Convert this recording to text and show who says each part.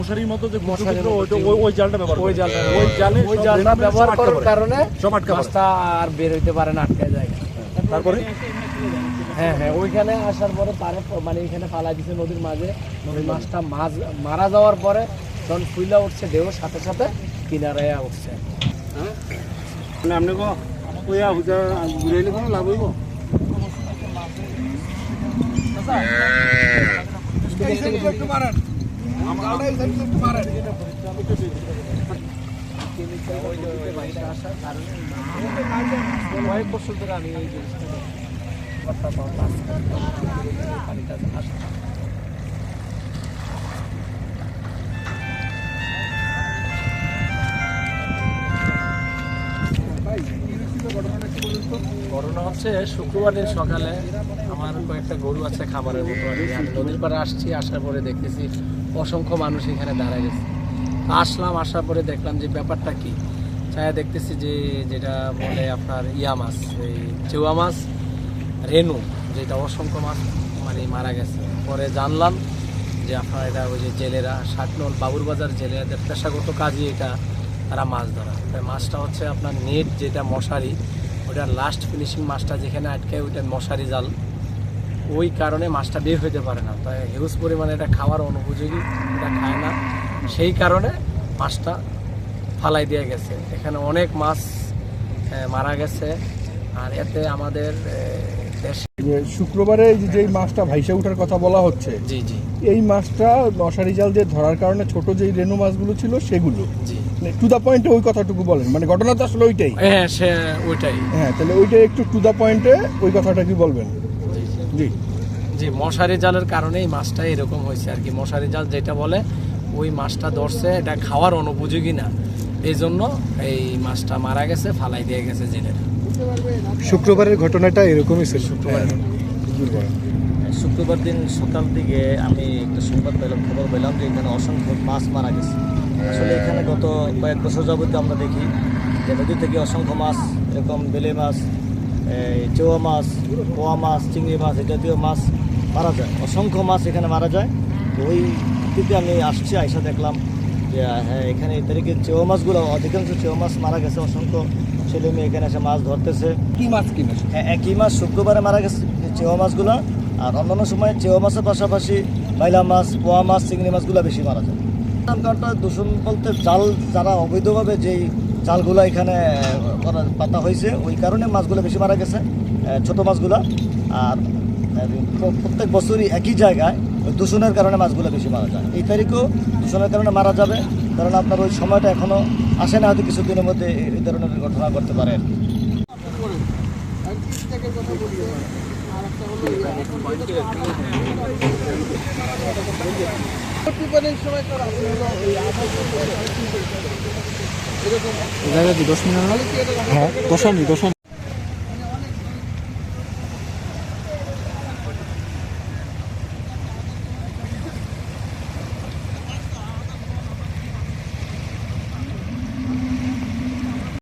Speaker 1: মশারির মতো যে ওই জালটা
Speaker 2: ব্যবহার করার কারণে মাছটা আর বের হইতে পারে না, আটকে যায়।
Speaker 1: তারপরে
Speaker 2: হ্যাঁ ওইখানে আসার পরে তারা মানে এখানে ফালা দিচ্ছে নদীর মাঝে। ওই মাছটা মারা যাওয়ার পরে যখন ফুইলা উঠছে দেহ সাথে সাথে কিনারায় উঠছে।
Speaker 1: আপনি ঘুরাইলে কোনো লাভ হইব?
Speaker 2: কয়েক বছর ধরে আমি এই জিনিসটা পানিটা আসা ঘটনা হচ্ছে শুক্রবার দিন সকালে আমার কয়েকটা গরু আছে খামারের মতো, আমি নদীর পাড়ে আসছি। আসার পরে দেখতেছি অসংখ্য মানুষ এখানে দাঁড়ায় গেছে। আসলাম, আসার পরে দেখলাম যে ব্যাপারটা কি, চায়া দেখতেছি যে যেটা বলে আপনার ইয়া মাছ, এই চেওয়া মাছ, রেনু, যেটা অসংখ্য মাছ মানে মারা গেছে। পরে জানলাম যে আপনার এটা ওই যে জেলেরা, 60 নং বাবুরবাজার জেলেদের পেশাগত কাজই এটা, তারা মাছ ধরা। মাছটা হচ্ছে আপনার নেট, যেটা মশারি, ওটার লাস্ট ফিনিশিং মাছটা যেখানে আটকে ওইটা মশারি জাল, ওই কারণে মাছটা বের হইতে পারে না। তাই হিউজ পরিমাণে এটা খাওয়ার অনুপযোগী, এটা খায় না, সেই কারণে মাছটা ফালাই দিয়ে গেছে। এখানে অনেক মাছ মারা গেছে। আর এতে আমাদের
Speaker 3: শুক্রবারে যে মাছটা ভাইসা ওঠার কথা বলা হচ্ছে,
Speaker 2: জি জি,
Speaker 3: এই মাছটা মশারি জাল দিয়ে ধরার কারণে ছোট যে রেনু মাছগুলো ছিল সেগুলো,
Speaker 2: জি,
Speaker 3: টু দা পয়েন্টে ওই কথাটুকু বলেন, মানে ঘটনা তো আসলে ওইটাই।
Speaker 2: হ্যাঁ সে ওইটাই।
Speaker 3: হ্যাঁ, তাহলে ওইটা একটু টু দা পয়েন্টে ওই কথাটা কি বলবেন? জি
Speaker 2: জি, মশারি জালের কারণেই মাছটা এরকম হয়েছে আর কি। মশারি জাল যেটা বলে, ওই মাছটা ধরছে, এটা খাওয়ার অনুপযোগী না, এই জন্য এই মাছটা মারা গেছে, ফালাই দিয়ে গেছে জেলেরা।
Speaker 3: শুক্রবারের ঘটনাটা এরকমই ছিল।
Speaker 4: শুক্রবার দিন সকাল থেকে আমি একটা সংবাদ পেলাম, খবর পেলাম যে এখানে অসংখ্য মাছ মারা গেছে। আসলে এখানে গত কয়েক বছর যাবতীয় আমরা দেখি যে নদী থেকে অসংখ্য মাছ, এরকম বেলে মাছ, চেওয়া মাছ, পোয়া মাছ, চিংড়ি মাছ, এই জাতীয় মাছ মারা যায়। অসংখ্য মাছ এখানে মারা যায়। তো ওই দিকে আমি আসছি, আইসা দেখলাম যে হ্যাঁ, এখানে এই তারিখে চেওয়া মাছগুলো, অধিকাংশ চেওয়া মাছ মারা গেছে। অসংখ্য ছেলে মেয়ে এখানে এসে মাছ ধরতেছে।
Speaker 3: কি মাছ কি মাছ?
Speaker 4: হ্যাঁ, একই মাছ শুক্রবারে মারা গেছে চেওয়া মাছগুলো। আর অন্যান্য সময় চেওয়া মাছের পাশাপাশি বাইলা মাছ, পোয়া মাছ, চিংড়ি মাছগুলো বেশি মারা যায়। কারণটা দূষণ বলতে জাল, যারা অবৈধভাবে যেই জালগুলো এখানে পাতা হয়েছে, ওই কারণে মাছগুলো বেশি মারা গেছে, ছোট মাছগুলো। আর প্রত্যেক বছরই একই জায়গায় ওই দূষণের কারণে মাছগুলো বেশি মারা যায়। এই তারিখেও দূষণের কারণে মারা যাবে, কারণ আপনার ওই সময়টা এখনও আসে না, হয়তো কিছুদিনের মধ্যে এই ধরনের ঘটনা ঘটতে পারে।
Speaker 3: জায়গা কি 10 মিনিট? হ্যাঁ, 10 মিনিট।